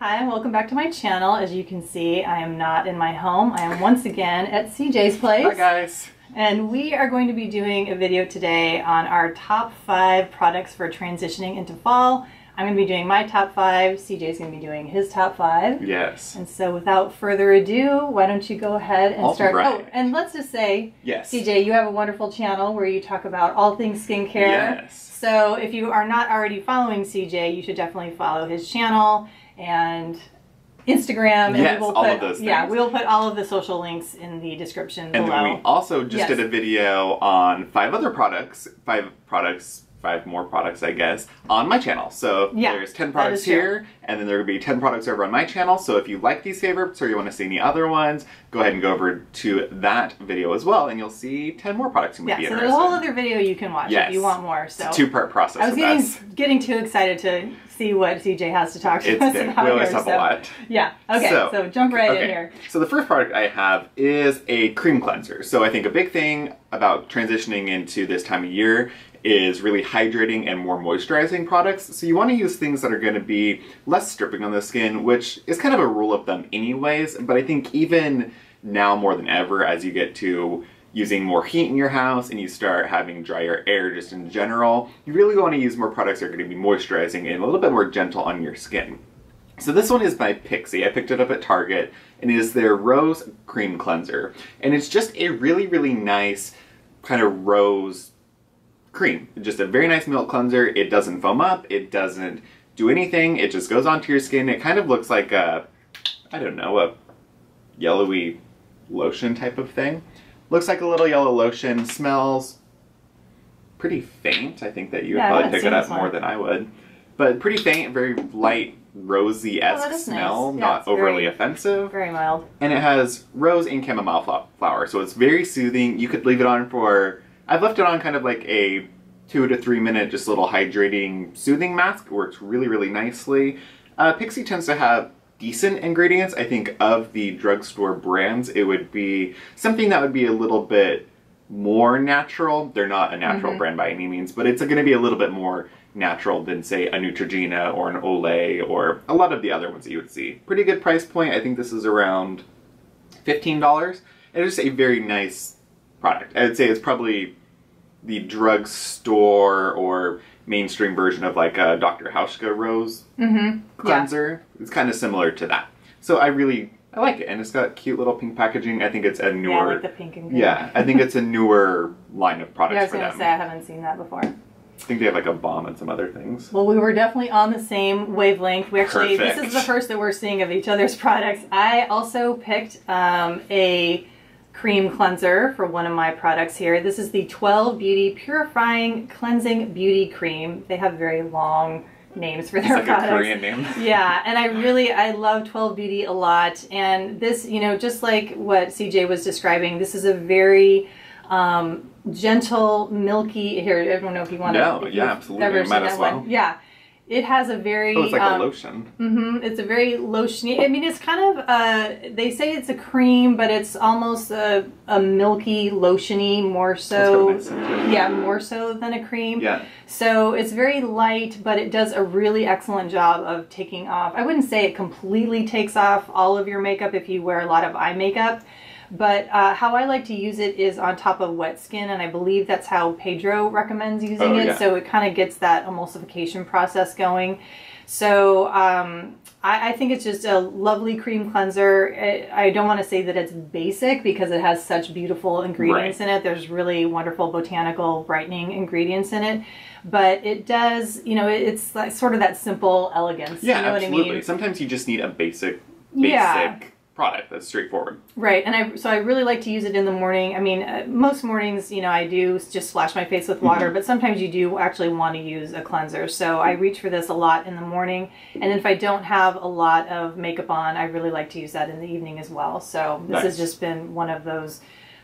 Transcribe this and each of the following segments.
Hi and welcome back to my channel. As you can see, I am not in my home. I am once again at CJ's place. Hi guys. And we are going to be doing a video today on our top 5 products for transitioning into fall. I'm going to be doing my top 5. CJ's going to be doing his top 5. Yes. And so without further ado, why don't you go ahead and start. Right. Oh, and let's just say, yes, CJ, you have a wonderful channel where you talk about all things skincare. Yes. So if you are not already following CJ, you should definitely follow his channel and Instagram, and yes, we will all put, of those things. Yeah, we'll put all of the social links in the description below. And then we also just did a video on 5 more products, I guess, on my channel. So there's 10 products here, and then there will be 10 products over on my channel. So if you like these favorites or you want to see any other ones, go ahead and go over to that video as well, and you'll see 10 more products you might be interested in. So there's a whole other video you can watch if you want more. So it's a 2-part process. I was getting too excited to see what CJ has to talk to us about. We always have a lot. Yeah. Okay. So jump right in here. So the first product I have is a cream cleanser. So I think a big thing about transitioning into this time of year is really hydrating and more moisturizing products. So you want to use things that are going to be less stripping on the skin, which is kind of a rule of thumb anyways. But I think even now more than ever, as you get to using more heat in your house and you start having drier air just in general, you really want to use more products that are going to be moisturizing and a little bit more gentle on your skin. So this one is by Pixi. I picked it up at Target, and it is their Rose Cream Cleanser. And it's just a really, really nice kind of rose cream. Just a very nice milk cleanser. It doesn't foam up. It doesn't do anything. It just goes onto your skin. It kind of looks like a, I don't know, a yellowy lotion type of thing. Looks like a little yellow lotion. Smells pretty faint. I think that you would probably pick it up more than I would. But pretty faint, very light, rosy-esque smell. Nice. Not overly offensive. Very mild. And it has rose and chamomile flower. So it's very soothing. You could leave it on for... I've left it on kind of like a 2 to 3 minute just little hydrating soothing mask. It works really, really nicely. Pixi tends to have decent ingredients. I think of the drugstore brands, it would be something that would be a little bit more natural. They're not a natural brand by any means, but it's going to be a little bit more natural than, say, a Neutrogena or an Olay or a lot of the other ones that you would see. Pretty good price point. I think this is around $15. And it's just a very nice product. I would say it's probably the drugstore or mainstream version of like a Dr. Hauschka Rose cleanser. Yeah. It's kind of similar to that. So I like it, and it's got cute little pink packaging. I think it's a newer... Yeah, like the pink and green. Yeah, I think it's a newer line of products for them. I was going to say, I haven't seen that before. I think they have like a balm and some other things. Well, we were definitely on the same wavelength. We actually, this is the first that we're seeing of each other's products. I also picked a cream cleanser for one of my products here. This is the 12 Beauty Purifying Cleansing Beauty Cream. They have very long names for their products. It's like a Korean name. Yeah, and I love 12 Beauty a lot. And this, you know, just like what CJ was describing, this is a very gentle, milky, here, I don't know if you want to. No, yeah, absolutely. Might as well. Yeah. It has a very... Oh, it's like a lotion. It's a very lotiony... I mean, it's kind of... they say it's a cream, but it's almost a milky, lotiony, more so... Yeah, more so than a cream. Yeah. So it's very light, but it does a really excellent job of taking off. I wouldn't say it completely takes off all of your makeup if you wear a lot of eye makeup. But how I like to use it is on top of wet skin, and I believe that's how Pedro recommends using it. Yeah. So it kind of gets that emulsification process going. So I think it's just a lovely cream cleanser. I don't want to say that it's basic because it has such beautiful ingredients in it. There's really wonderful botanical brightening ingredients in it. But it does, you know, it's like sort of that simple elegance. Yeah, you know absolutely. what I mean? Sometimes you just need a basic product that's straightforward. Right, and so I really like to use it in the morning. I mean, most mornings, you know, I do just splash my face with water, but sometimes you do actually want to use a cleanser. So I reach for this a lot in the morning, and then if I don't have a lot of makeup on, I really like to use that in the evening as well. So this has just been one of those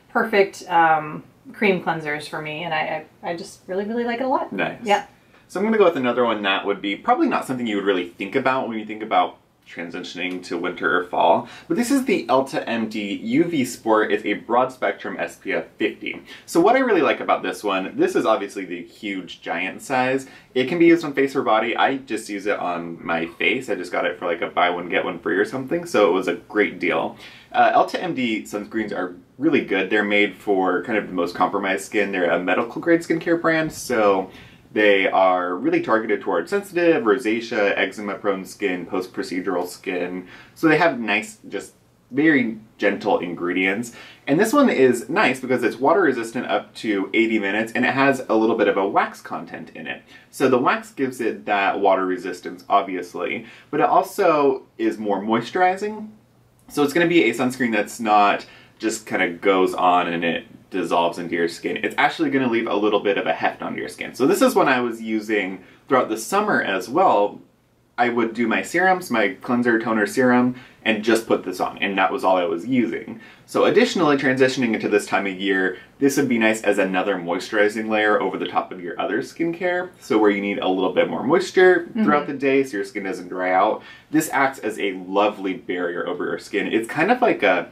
perfect cream cleansers for me, and I just really, really like it a lot. Nice. Yeah. So I'm going to go with another one that would be probably not something you would really think about when you think about transitioning to winter or fall. But this is the Elta MD UV Sport. It's a broad spectrum SPF 50. So what I really like about this one, this is obviously the huge giant size. It can be used on face or body. I just use it on my face. I just got it for like a buy one get one free or something, so it was a great deal. Elta MD sunscreens are really good. They're made for kind of the most compromised skin. They're a medical grade skincare brand, so they are really targeted toward sensitive, rosacea, eczema-prone skin, post-procedural skin. So they have nice, just very gentle ingredients. And this one is nice because it's water resistant up to 80 minutes and it has a little bit of a wax content in it. So the wax gives it that water resistance, obviously, but it also is more moisturizing. So it's going to be a sunscreen that's not just kind of goes on and it dissolves into your skin. It's actually going to leave a little bit of a heft onto your skin. So this is one I was using throughout the summer as well. I would do my serums, my cleanser, toner, serum, and just put this on, and that was all I was using. So additionally, transitioning into this time of year, this would be nice as another moisturizing layer over the top of your other skincare. So where you need a little bit more moisture throughout the day so your skin doesn't dry out, this acts as a lovely barrier over your skin. It's kind of like a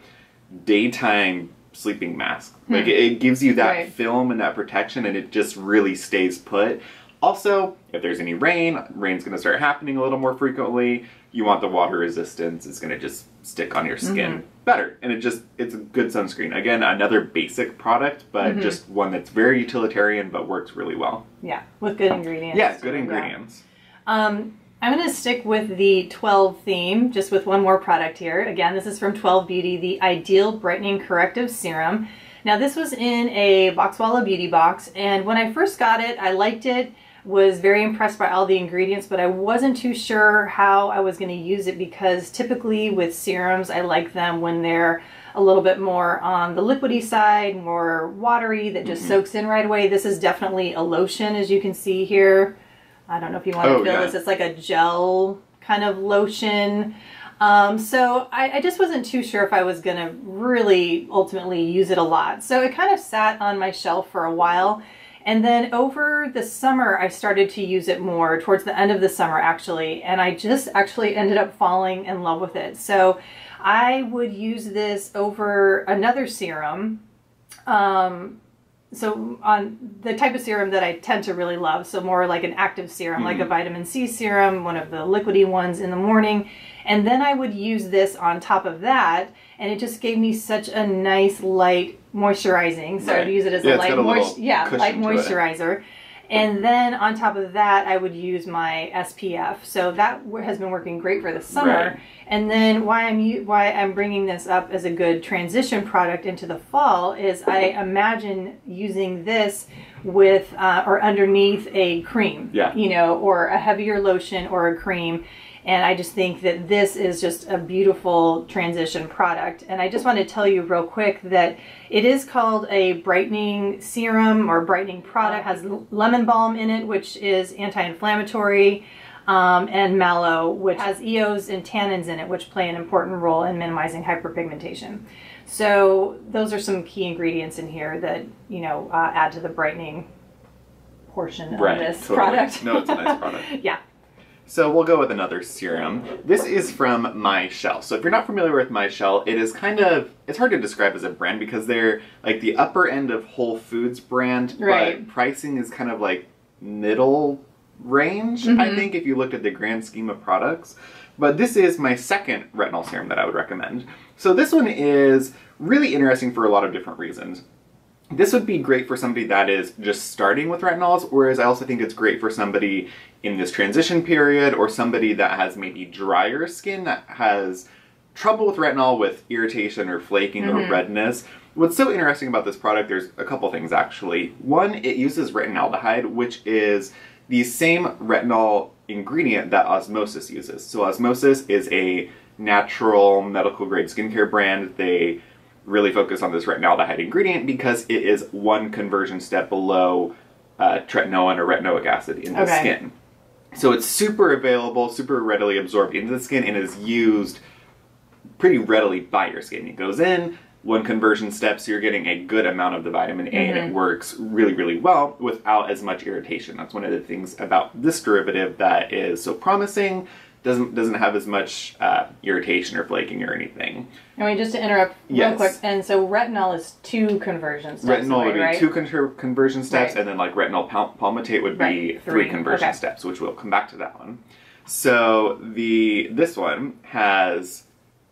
daytime sleeping mask. Like it gives you that film and that protection, and it just really stays put. Also, if there's any rain's going to start happening a little more frequently. You want the water resistance. It's going to just stick on your skin better. And it's a good sunscreen. Again, another basic product, but just one that's very utilitarian but works really well. Yeah, with good ingredients. Yeah, good ingredients. I'm going to stick with the 12 theme, just with one more product here. Again, this is from 12 Beauty, the Ideal Brightening Corrective Serum. Now, this was in a Boxwalla Beauty box, and when I first got it, I liked it, was very impressed by all the ingredients, but I wasn't too sure how I was going to use it because typically with serums, I like them when they're a little bit more on the liquidy side, more watery, that just soaks in right away. This is definitely a lotion, as you can see here. I don't know if you want to feel this. It's like a gel kind of lotion. So I just wasn't too sure if I was going to really ultimately use it a lot. So it kind of sat on my shelf for a while. And then over the summer, I started to use it more towards the end of the summer, actually. And I just actually ended up falling in love with it. So I would use this over another serum. So on the type of serum that I tend to really love, so more like an active serum, like a vitamin C serum, one of the liquidy ones in the morning. And then I would use this on top of that, and it just gave me such a nice light moisturizing. So I'd use it as a light moisturizer. And then on top of that, I would use my SPF. So that has been working great for the summer. And then why I'm bringing this up as a good transition product into the fall is I imagine using this with or underneath a cream, you know, or a heavier lotion or a cream. And I just think that this is just a beautiful transition product. And I just want to tell you real quick that it is called a brightening serum or brightening product. It has lemon balm in it, which is anti-inflammatory, and mallow, which has EOs and tannins in it, which play an important role in minimizing hyperpigmentation. So those are some key ingredients in here that, you know, add to the brightening portion of this product. No, it's a nice product. Yeah. So we'll go with another serum. This is from My Shell. So if you're not familiar with My Shell, it is kind of, it's hard to describe as a brand because they're like the upper end of Whole Foods brand, but pricing is kind of like middle range, I think, if you looked at the grand scheme of products. But this is my second retinol serum that I would recommend. So this one is really interesting for a lot of different reasons. This would be great for somebody that is just starting with retinols, whereas I also think it's great for somebody in this transition period or somebody that has maybe drier skin that has trouble with retinol with irritation or flaking or redness. What's so interesting about this product, there's a couple things actually. One, it uses retinaldehyde, which is the same retinol ingredient that Osmosis uses. So Osmosis is a natural medical grade skincare brand. They really focus on this retinaldehyde ingredient because it is one conversion step below tretinoin or retinoic acid in the skin. So it's super available, super readily absorbed into the skin, and is used pretty readily by your skin. It goes in, one conversion step, so you're getting a good amount of the vitamin A, and it works really, really well without as much irritation. That's one of the things about this derivative that is so promising. doesn't have as much irritation or flaking or anything. I mean, just to interrupt real quick, and so retinol is 2 conversion steps. Retinol away, would be right? 2 conversion steps, and then like retinol palmitate would be 3 conversion steps, which we'll come back to that one. So this one has,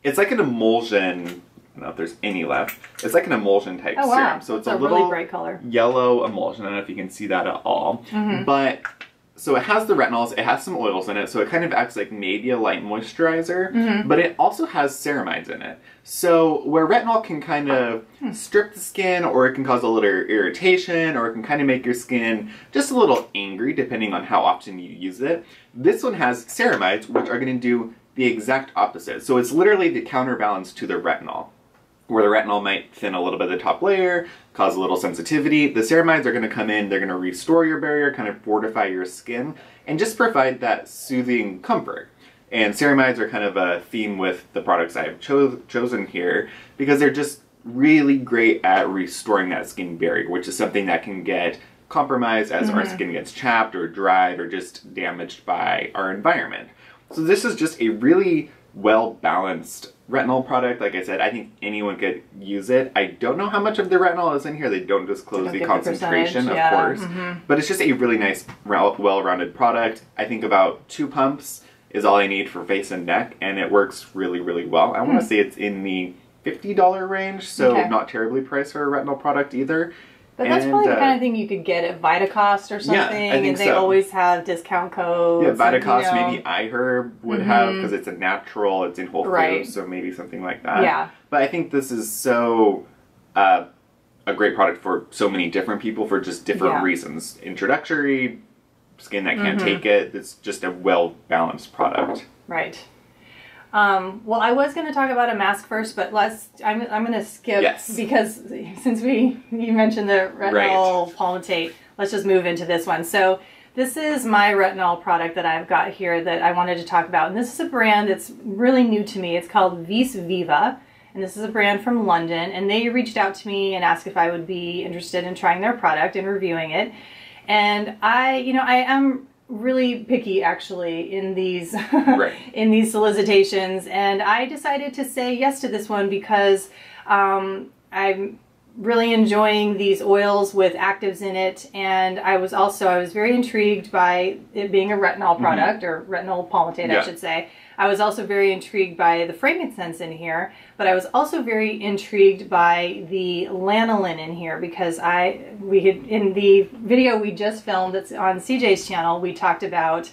it's like an emulsion. I don't know if there's any left. It's like an emulsion type serum. So it's a little really bright color. Yellow emulsion. I don't know if you can see that at all. But so it has the retinols, it has some oils in it, so it kind of acts like maybe a light moisturizer, but it also has ceramides in it. So where retinol can kind of strip the skin, or it can cause a little irritation, or it can kind of make your skin just a little angry depending on how often you use it, this one has ceramides, which are going to do the exact opposite. So it's literally the counterbalance to the retinol. Where the retinol might thin a little bit of the top layer, cause a little sensitivity, the ceramides are going to come in, they're going to restore your barrier, kind of fortify your skin, and just provide that soothing comfort. And ceramides are kind of a theme with the products I've chosen here, because they're just really great at restoring that skin barrier, which is something that can get compromised as our skin gets chapped or dried or just damaged by our environment. So this is just a really well-balanced retinol product. Like I said, I think anyone could use it. I don't know how much of the retinol is in here. They don't disclose the concentration, of course. But it's just a really nice, well-rounded product. I think about 2 pumps is all I need for face and neck, and it works really, really well. I want to say it's in the $50 range, so not terribly priced for a retinol product either. But that's probably the kind of thing you could get at Vitacost or something, and they always have discount codes. Yeah, Vitacost, maybe iHerb would have, because it's a natural, it's in Whole Foods, so maybe something like that. Yeah. But I think this is so a great product for so many different people for just different reasons. Introductory, skin that can't take it, it's just a well-balanced product. Right. Well, I was going to talk about a mask first, but I'm going to skip because since you mentioned the retinol palmitate, let's just move into this one. So this is my retinol product that I've got here that I wanted to talk about. And this is a brand that's really new to me. It's called Vis Viva. And this is a brand from London. And they reached out to me and asked if I would be interested in trying their product and reviewing it. And I am really picky actually in these in these solicitations, and I decided to say yes to this one because I'm really enjoying these oils with actives in it, and I was very intrigued by it being a retinol product, or retinol palmitate I should say. I was also very intrigued by the frankincense in here, but I was also very intrigued by the lanolin in here because in the video we just filmed that's on CJ's channel, we talked about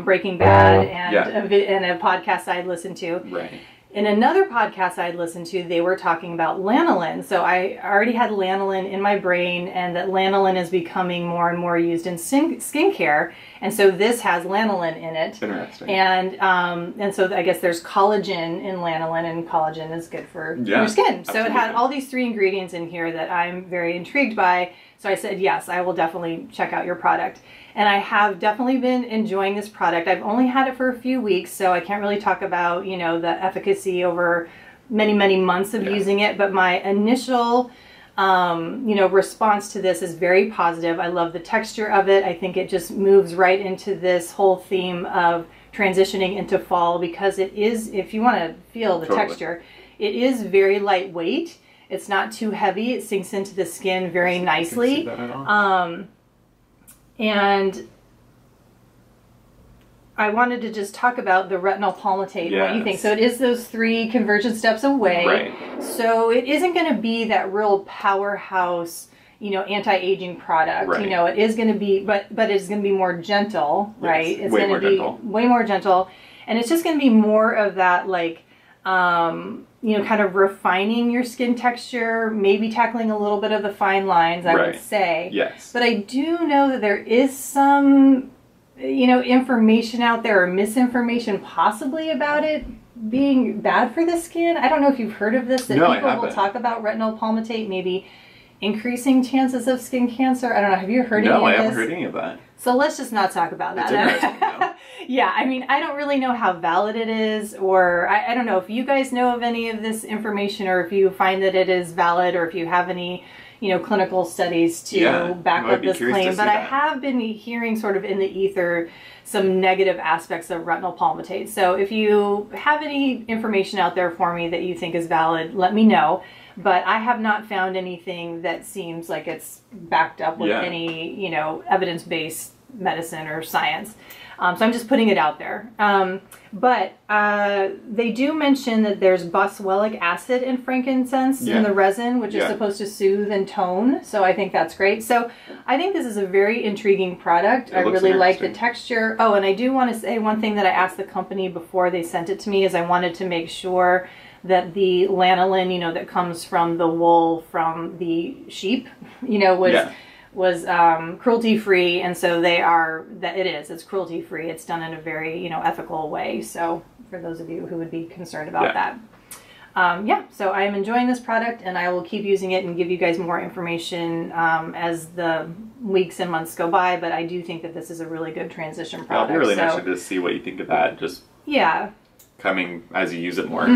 Breaking Bad and a podcast I'd listened to. Right. In another podcast I'd listened to, they were talking about lanolin. So I already had lanolin in my brain, and that lanolin is becoming more and more used in skincare. And so this has lanolin in it. Interesting. And so I guess there's collagen in lanolin, and collagen is good for your skin. So it had all these 3 ingredients in here that I'm very intrigued by. So I said, yes, I will definitely check out your product. And I have definitely been enjoying this product. I've only had it for a few weeks, so I can't really talk about, the efficacy over many, many months of using it. But my initial, response to this is very positive. I love the texture of it. I think it just moves right into this whole theme of transitioning into fall, because it is, if you want to feel the texture, it is very lightweight. It's not too heavy. It sinks into the skin very nicely. You can see that at all. And I wanted to just talk about the retinol palmitate and what you think. So it is those 3 conversion steps away. Right. So it isn't going to be that real powerhouse, anti-aging product. Right. It is going to be, but it's going to be more gentle, right? It's going to be way more gentle. And it's just going to be more of that, like, kind of refining your skin texture, maybe tackling a little bit of the fine lines, I would say. Yes. But I do know that there is some, information out there, or misinformation possibly, about it being bad for the skin. I don't know if you've heard of this, that people will talk about retinol palmitate maybe increasing chances of skin cancer. I don't know. Have you heard any of this? No, I haven't heard any of that. So let's just not talk about that. It's interesting, though. Yeah, I mean, I don't really know how valid it is, or I don't know if you guys know of any of this information, or if you find that it is valid, or if you have any, you know, clinical studies to back up this claim, but I have been hearing sort of in the ether some negative aspects of retinol palmitate. So if you have any information out there for me that you think is valid, let me know. But I have not found anything that seems like it's backed up with any, you know, evidence-based medicine or science. So I'm just putting it out there. But they do mention that there's boswellic acid in frankincense in the resin, which is supposed to soothe and tone. So I think that's great. So I think this is a very intriguing product. I really like the texture. Oh, and I do want to say one thing that I asked the company before they sent it to me is I wanted to make sure that the lanolin, you know, that comes from the wool from the sheep, you know, was cruelty-free, and so it's cruelty-free. It's done in a very, you know, ethical way. So for those of you who would be concerned about that. So I am enjoying this product, and I will keep using it and give you guys more information as the weeks and months go by, but I do think that this is a really good transition product. I'll be really interested to see what you think of that, just coming as you use it more.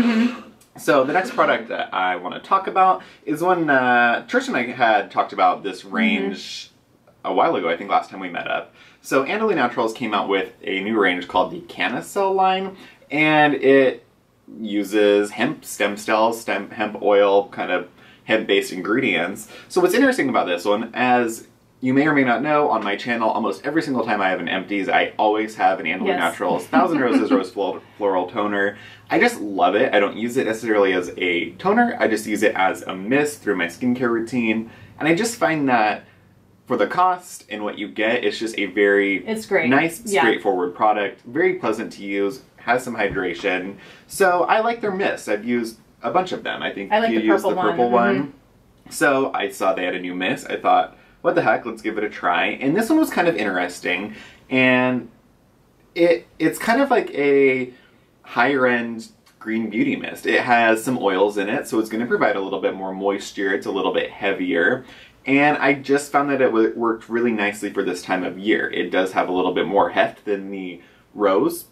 So the next product that I want to talk about is one Trish and I had talked about this range a while ago, I think last time we met up. So Andalou Naturals came out with a new range called the Canicel line, and it uses hemp stem cells, hemp oil, kind of hemp-based ingredients. So what's interesting about this one, as you may or may not know, on my channel, almost every single time I have an empties, I always have an Andalou Naturals 1000 Roses Rose Floral Toner. I just love it. I don't use it necessarily as a toner. I just use it as a mist through my skincare routine. And I just find that for the cost and what you get, it's just a very nice, straightforward product. Very pleasant to use, has some hydration. So I like their mists. I've used a bunch of them. I think you used the purple one. So I saw they had a new mist. I thought, what the heck, let's give it a try. And this one was kind of interesting, and it's kind of like a higher end green beauty mist. It has some oils in it, so it's going to provide a little bit more moisture. It's a little bit heavier, and I just found that it worked really nicely for this time of year. It does have a little bit more heft than the rose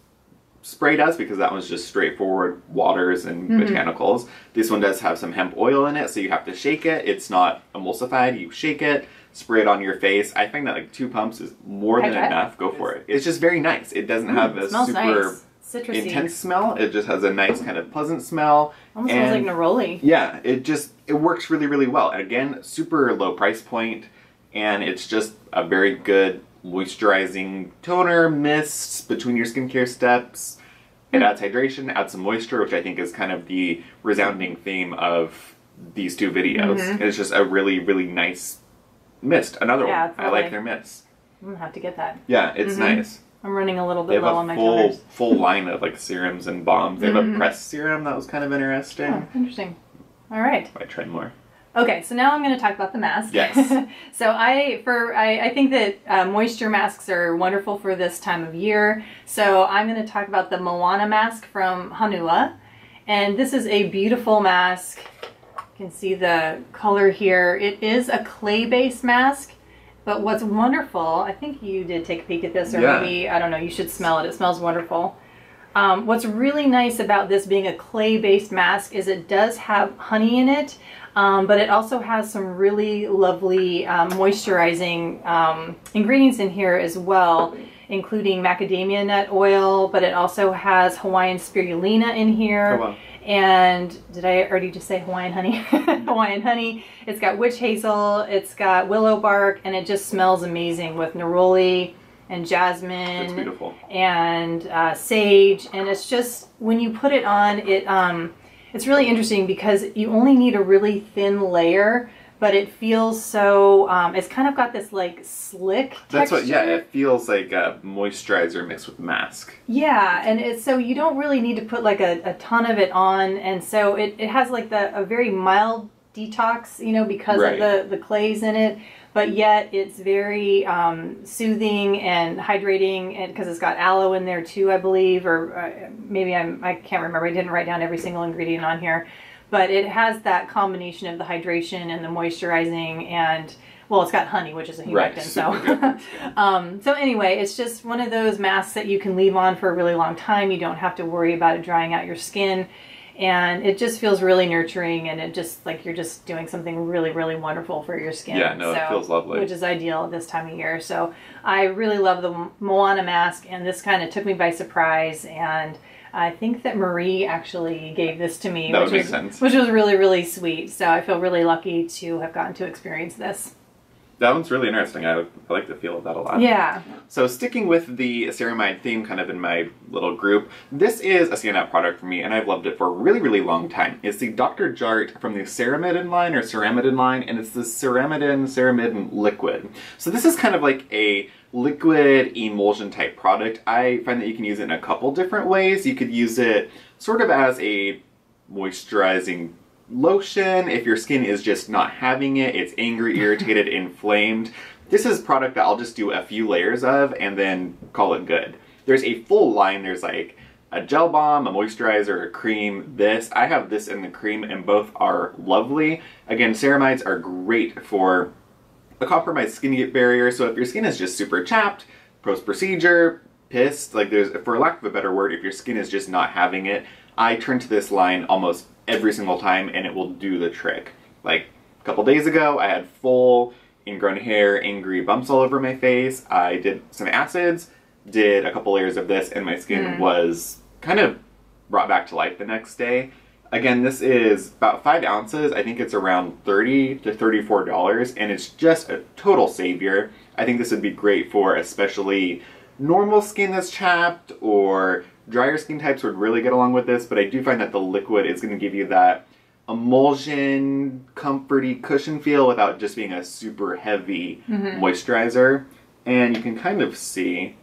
spray does, because that one's just straightforward waters and botanicals. This one does have some hemp oil in it, so you have to shake it. It's not emulsified. You shake it, spray it on your face. I find that like 2 pumps is more than enough. Go for it. It's just very nice. It doesn't have a super intense smell. It just has a nice kind of pleasant smell. Almost smells like neroli. Yeah, it works really, really well. And again, super low price point, and it's just a very good moisturizing toner, mist between your skincare steps. It adds hydration, adds some moisture, which I think is kind of the resounding theme of these two videos. It's just a really, really nice mist. Another one. Totally. I like their mists. I'm gonna have to get that. Yeah, it's nice. I'm running a little bit low on my toners. Full line of like serums and balms. They have a pressed serum that was kind of interesting. Oh, interesting. All right. I tried more. Okay, so now I'm going to talk about the mask. Yes. So I think that moisture masks are wonderful for this time of year. So I'm going to talk about the Moana mask from Hanua. And this is a beautiful mask. You can see the color here. It is a clay-based mask. But what's wonderful, I think you did take a peek at this, or maybe, I don't know, you should smell it. It smells wonderful. What's really nice about this being a clay-based mask is it does have honey in it, but it also has some really lovely moisturizing ingredients in here as well, including macadamia nut oil, but it also has Hawaiian spirulina in here. Oh, wow. And did I already just say Hawaiian honey? Hawaiian honey. It's got witch hazel, it's got willow bark, and it just smells amazing with neroli and jasmine. That's beautiful. And sage. And it's just, when you put it on, it's really interesting because you only need a really thin layer, but it feels so, it's kind of got this like slick texture. That's what, yeah, it feels like a moisturizer mixed with mask. Yeah, and it's, so you don't really need to put like a ton of it on, and so it has like a very mild detox, you know, because of the clays in it, but yet it's very soothing and hydrating, and because it's got aloe in there too, I believe, or maybe I can't remember, I didn't write down every single ingredient on here. But it has that combination of the hydration and the moisturizing, and, well, it's got honey, which is a humectant, so anyway, it's just one of those masks that you can leave on for a really long time. You don't have to worry about it drying out your skin. And it just feels really nurturing, and it just like you're just doing something really, really wonderful for your skin. Yeah, no, it feels lovely. Which is ideal at this time of year. So I really love the Moana mask, and this kind of took me by surprise. And I think that Marie actually gave this to me, which was really, really sweet. So I feel really lucky to have gotten to experience this. That one's really interesting. I like the feel of that a lot. Yeah. So sticking with the ceramide theme kind of in my little group, this is a standout product for me, and I've loved it for a really, really long time. It's the Dr. Jart from the Ceramidin line, or Ceramidin line, and it's the Ceramidin liquid. So this is kind of like a liquid emulsion type product. I find that you can use it in a couple different ways. You could use it sort of as a moisturizing lotion if your skin is just not having it, it's angry, irritated, inflamed. This is a product that I'll just do a few layers of and then call it good. There's a full line. There's like a gel balm, a moisturizer, a cream. I have this in the cream, and both are lovely. Again, ceramides are great for a compromised skin barrier, so if your skin is just super chapped, post-procedure, pissed, like for lack of a better word, if your skin is just not having it, I turn to this line almost every single time, and it will do the trick. Like a couple days ago, I had full ingrown hair, angry bumps all over my face. I did some acids, did a couple layers of this, and my skin was kind of brought back to life the next day. Again, this is about 5 ounces. I think it's around $30 to $34, and it's just a total savior. I think this would be great for especially normal skin that's chapped, or drier skin types would really get along with this, but I do find that the liquid is going to give you that emulsion, comforty cushion feel without just being a super heavy moisturizer. And you can kind of see...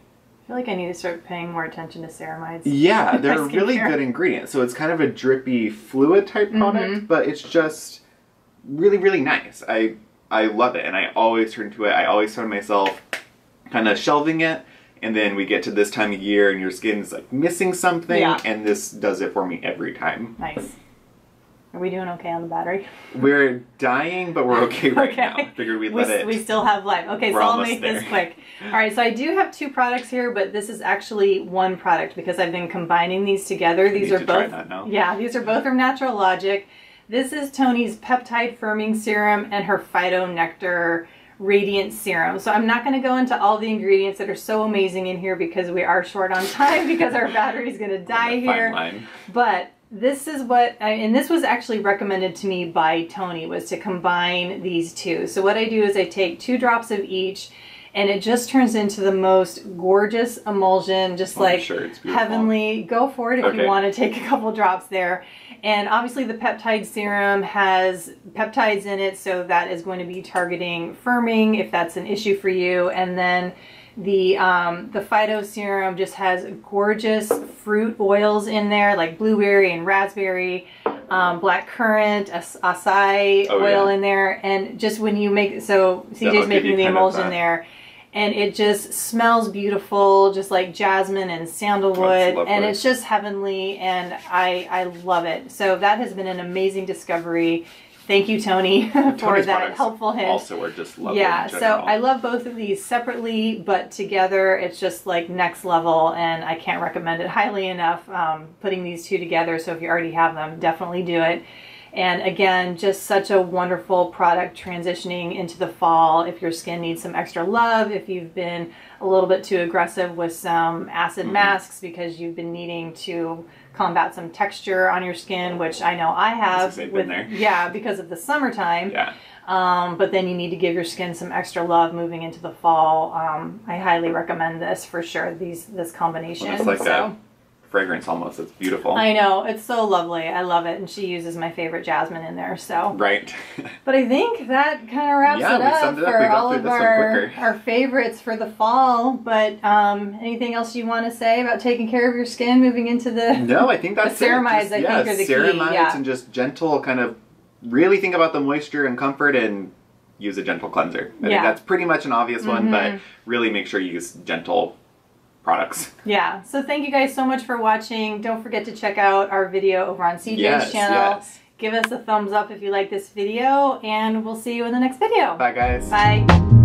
I feel like I need to start paying more attention to ceramides. Yeah, they're really good ingredients. So it's kind of a drippy fluid type product, but it's just really, really nice. I love it, and I always turn to it. I always find myself kind of shelving it. And then we get to this time of year and your skin's like missing something, and this does it for me every time. Nice. Are we doing okay on the battery? We're dying, but we're okay right now. Figured we'd let it. We still have life. Okay, so I'll make this quick. All right, so I do have 2 products here, but this is actually one product because I've been combining these together. These are both. Yeah, these are both from Natural Logic. This is Tony's Peptide Firming Serum and her Phyto Nectar Radiant Serum. So I'm not going to go into all the ingredients that are so amazing in here because we are short on time because our battery is going to die here. But this is what, and this was actually recommended to me by Tony, was to combine these two. So what I do is I take 2 drops of each, and it just turns into the most gorgeous emulsion, just like heavenly. Go for it if you want to take a couple drops there. And obviously the peptide serum has peptides in it, so that is going to be targeting firming if that's an issue for you. And then the Phyto Serum just has gorgeous fruit oils in there, like blueberry and raspberry, black currant, acai oil in there. And just when you make, so CJ's making the emulsion there, and it just smells beautiful, just like jasmine and sandalwood, and it's just heavenly, and I love it. So that has been an amazing discovery. Thank you, Tony, for that helpful hint. Also, are just lovely. Yeah, so I love both of these separately, but together it's just like next level, and I can't recommend it highly enough. Putting these 2 together, so if you already have them, definitely do it. And again, just such a wonderful product transitioning into the fall. If your skin needs some extra love, if you've been a little bit too aggressive with some acid masks because you've been needing to combat some texture on your skin, which I know I have. Yeah, because of the summertime. Yeah. But then you need to give your skin some extra love moving into the fall. I highly recommend this for sure. This combination. Well, it's like a fragrance almost. It's beautiful. I know, it's so lovely. I love it, and she uses my favorite jasmine in there. So right. But I think that kind of wraps it up for all of our favorites for the fall. But anything else you want to say about taking care of your skin moving into the No, I think that's the ceramides. I think are the key. Ceramides and just gentle kind of really think about the moisture and comfort and use a gentle cleanser. I think that's pretty much an obvious one, but really make sure you use gentle products. Yeah, so thank you guys so much for watching. Don't forget to check out our video over on CJ's channel. Give us a thumbs up if you like this video, and we'll see you in the next video. Bye, guys. Bye.